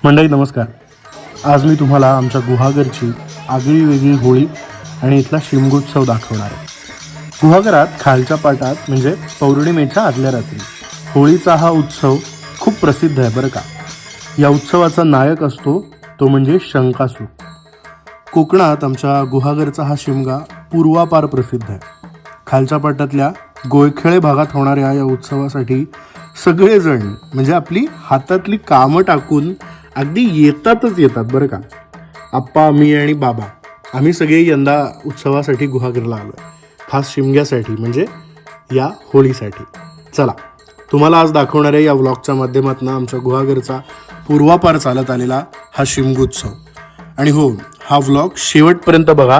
मंडळी नमस्कार. आज मी तुम्हाला आमच्या गुहागरची आगळी वेगळी होळी आणि इथला शिमगोत्सव दाखवणार आहे. गुहागरात खालच्या पाटात म्हणजे पौर्णिमेच्या आदल्या रात्री होळीचा हा उत्सव खूप प्रसिद्ध आहे बरं का. या उत्सवाचा नायक असतो तो म्हणजे शंकासूर. कोकणात आमच्या गुहागरचा हा शिमगा पूर्वापार प्रसिद्ध आहे. खालच्या पाटातल्या गोळखेळे भागात होणाऱ्या या उत्सवासाठी सगळेजण म्हणजे आपली हातातली कामं टाकून अगदी येतात बरं का. आप्पा, मी आणि बाबा आम्ही सगळे यंदा उत्सवासाठी गुहागरला आलो आहे, खास शिमग्यासाठी म्हणजे या होळीसाठी. चला तुम्हाला आज दाखवणार आहे या व्लॉगच्या माध्यमातून आमच्या गुहागरचा पूर्वापार चालत आलेला हा शिमगोत्सव. आणि हो, हा व्लॉग शेवटपर्यंत बघा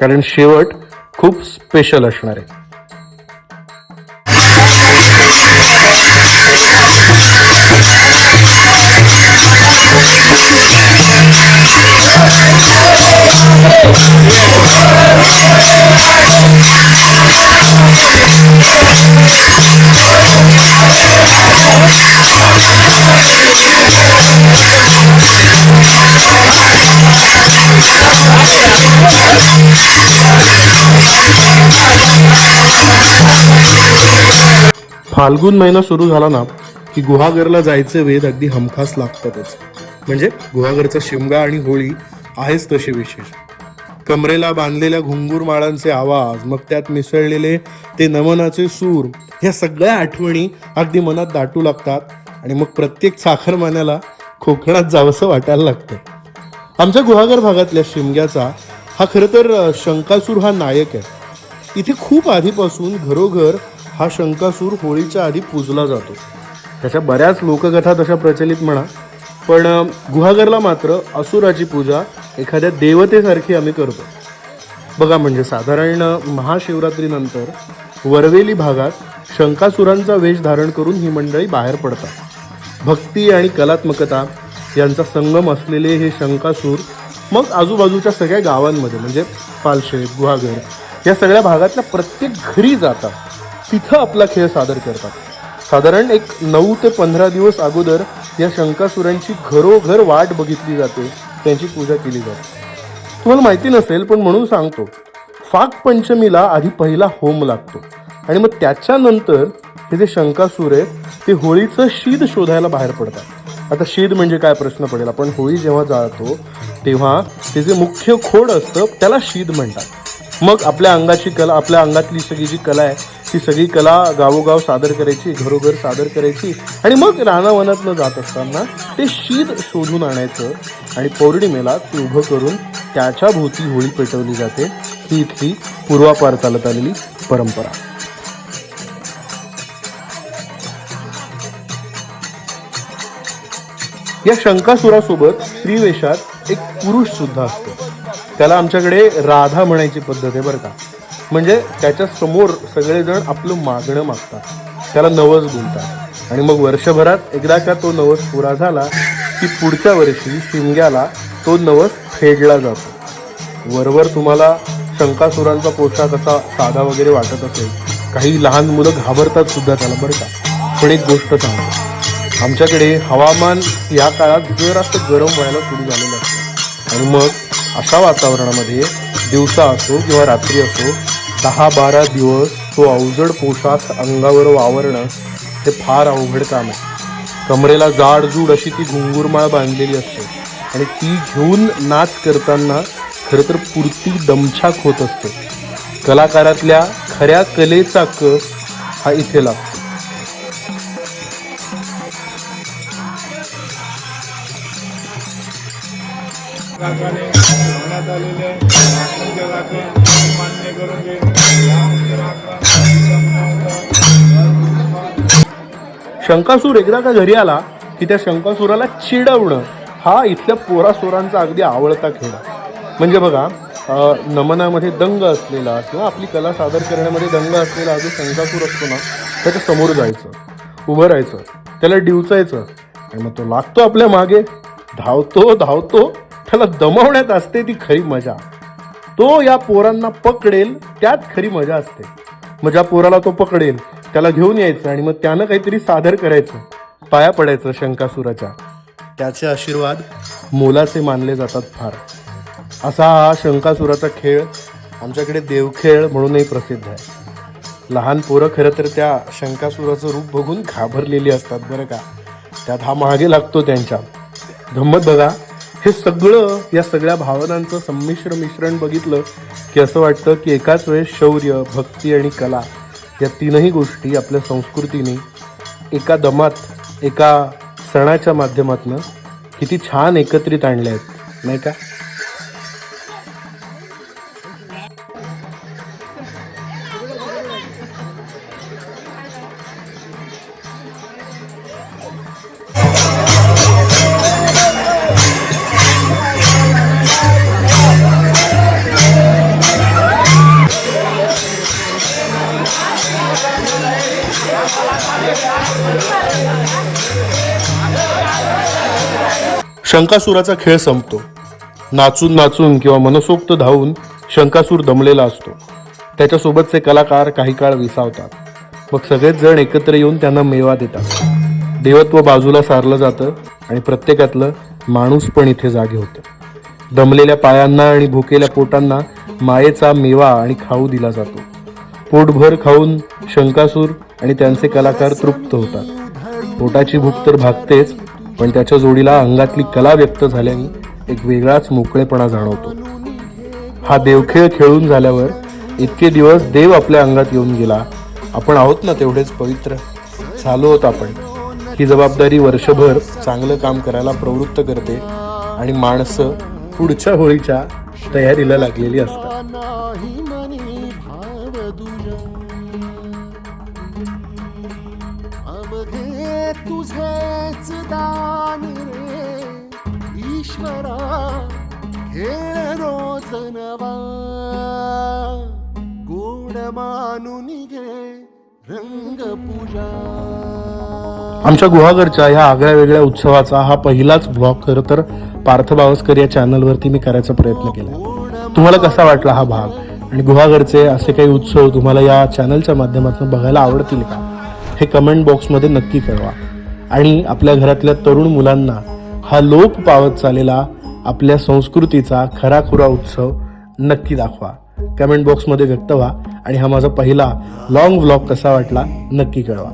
कारण शेवट खूप स्पेशल असणार आहे. फाल्गुन महिना सुरू झाला ना की गुहागरला जायचे वेध अगदी हमखास लागतातच. म्हणजे गुहागरचा शिमगा आणि होळी आहेच तशी विशेष. कमरेला बांधलेल्या घुंगूर माळांचे आवाज, मग त्यात मिसळलेले ते नमनाचे सूर, ह्या सगळ्या आठवणी अगदी मनात दाटू लागतात आणि मग प्रत्येक चाकरमान्याला कोकणात जावंसं वाटायला लागतं. आमच्या गुहागर भागातल्या शिमग्याचा हा खरं तर शंकासूर हा नायक आहे. इथे खूप आधीपासून घरोघर हा शंकासूर होळीच्या आधी पूजला जातो. त्याच्या बऱ्याच लोककथा तशा प्रचलित म्हणा, पण गुहागरला मात्र असुराची पूजा एखाद्या देवतेसारखी आम्ही करतो बघा. म्हणजे साधारण महाशिवरात्रीनंतर वरवेली भागात शंकासुरांचा वेश धारण करून ही मंडळी बाहेर पडतात. भक्ती आणि कलात्मकता यांचा संगम असलेले हे शंकासूर मग आजूबाजूच्या सगळ्या गावांमध्ये म्हणजे पालशेत, गुहागर या सगळ्या भागातल्या प्रत्येक घरी जातात, तिथं आपला खेळ सादर करतात. साधारण एक 9 ते 15 दिवस अगोदर या शंकासुरांची घरोघर वाट बघितली जाते, त्यांची पूजा केली जाते. तुम्हाला माहिती नसेल पण म्हणून सांगतो, फाग पंचमीला आधी पहिला होम लागतो आणि मग त्याच्यानंतर हे जे शंकासूर आहेत ते होळीचं शीद शोधायला बाहेर पडतात. आता शीद म्हणजे काय प्रश्न पडेल. आपण होळी जेव्हा जाळतो तेव्हा ते जे मुख्य खोड असतं त्याला शीद म्हणतात. मग आपल्या अंगाची कला, आपल्या अंगातली सगळी जी कला आहे ती सगळी कला गावोगाव सादर करायची, घरोघर सादर करायची आणि मग रानावनातनं जात असताना ते शीद शोधून आणायचं आणि पौर्णिमेला ते उभं करून त्याच्या भोवती होळी पेटवली जाते. ही इथली पूर्वापार चालत आलेली परंपरा. या शंकासुरासोबत स्त्री वेशात एक पुरुष सुद्धा असतो. त्याला आमच्याकडे राधा म्हणायची पद्धत आहे बरं का. म्हणजे त्याच्या समोर सगळेजण आपलं मागणं मागतात, त्याला नवस बोलतात आणि मग वर्षभरात एकदा का तो नवस पुरा झाला की पुढच्या वर्षी शिमग्याला तो नवस फेडला जातो. वरवर तुम्हाला शंकासुरांचा पोशाख असा साधा वगैरे वाटत असेल, काही लहान मुलं घाबरतात सुद्धा त्याला बरं का. पण एक गोष्ट सांगतो, आमच्याकडे हवामान या काळात जर असं गरम व्हायला सुरू झालेलं असतं आणि मग अशा वातावरणामध्ये दिवसा असो किंवा रात्री असो 10-12 दिवस तो अवजड पोशाख अंगावर वावरणं हे फार अवघड काम आहे. कमरेला जाडजूड अशी ती घुंगूरमाळ बांधलेली असते आणि ती घेऊन नाच करताना खरं तर पुरती दमछाक होत असते. कलाकारातल्या खऱ्या कलेचा कस हा इथे लागतो. शंकासूर एकदा का घरी आला की त्या शंकासुराला चिडवणं हा इथल्या पोरासोरांचा अगदी आवडता खेळ. म्हणजे बघा, नमनामध्ये दंग असलेला किंवा आपली कला सादर करण्यामध्ये दंग असलेला जो शंकासूर असतो ना, त्याच्या समोर जायचं, उभं राहायचं, त्याला डिवचायचं आणि मग तो लागतो आपल्या मागे, धावतो. त्याला दमवण्यात असते ती खरी मजा. तो या पोरांना पकडेल त्यात खरी मजा असते. मग ज्या पोराला तो पकडेल त्याला घेऊन यायचं आणि मग त्यानं काहीतरी सादर करायचं, पाया पडायचं शंकासुराच्या. त्याचे आशीर्वाद मोलाचे मानले जातात फार. असा हा शंकासुराचा खेळ आमच्याकडे देवखेळ म्हणूनही प्रसिद्ध आहे. लहान पोरं खरं तर त्या शंकासुराचं रूप बघून घाबरलेली असतात बरं का. त्यात हा मागे लागतो त्यांच्या. गंमत बघा, हे सगळं या सगळ्या भावनांचं संमिश्र मिश्रण बघितलं की असं वाटतं की एकाच वेळेस शौर्य, भक्ती आणि कला या तीनही गोष्टी आपल्या संस्कृतीने एका दमात, एका सणाच्या माध्यमातून किती छान एकत्रित आणल्या आहेत नाही का. शंकासुराचा खेळ संपतो. नाचून नाचून किंवा मनसोक्त धावून शंकासूर दमलेला असतो. त्याच्यासोबतचे कलाकार काही काळ विसावतात. मग सगळेच जण एकत्र येऊन त्यांना मेवा देतात. देवत्व बाजूला सारलं जातं आणि प्रत्येकातलं माणूस पण इथे जागे होतं. दमलेल्या पायांना आणि भुकेल्या पोटांना मायेचा मेवा आणि खाऊ दिला जातो. पोटभर खाऊन शंकासूर आणि त्यांचे कलाकार तृप्त होतात. पोटाची भूक तर भागतेच, पण त्याच्या जोडीला अंगातली कला व्यक्त झाल्याने एक वेगळाच मोकळेपणा जाणवतो. हा देवखेळ खेळून झाल्यावर इतके दिवस देव आपल्या अंगात येऊन गेला, आपण आहोत ना तेवढेच पवित्र झालो होत आपण. ही जबाबदारी वर्षभर चांगलं काम करायला प्रवृत्त करते आणि माणसं पुढच्या होळीच्या तयारीला लागलेली असतात. तुझेच दान रे ईश्वरा, खेळ रोज नवा, गोड मानून घे रंग पूजा. आमच्या गुहागरच्या ह्या आगळ्या वेगळ्या उत्सवाचा हा पहिलाच ब्लॉग खरं तर पार्थ बावस्कर या चॅनलवरती मी करायचा प्रयत्न केला. तुम्हाला कसा वाटला हा भाग, आणि गुहागरचे असे काही उत्सव तुम्हाला या चॅनलच्या माध्यमातून बघायला आवडतील का, हे कमेंट बॉक्समध्ये नक्की कळवा. आणि आपल्या घरातल्या तरुण मुलांना हा लोप पावत चाललेला आपल्या संस्कृतीचा खराखुरा उत्सव नक्की दाखवा. कमेंट बॉक्समध्ये व्यक्त व्हा आणि हा माझा पहिला लॉंग व्लॉग कसा वाटला नक्की कळवा.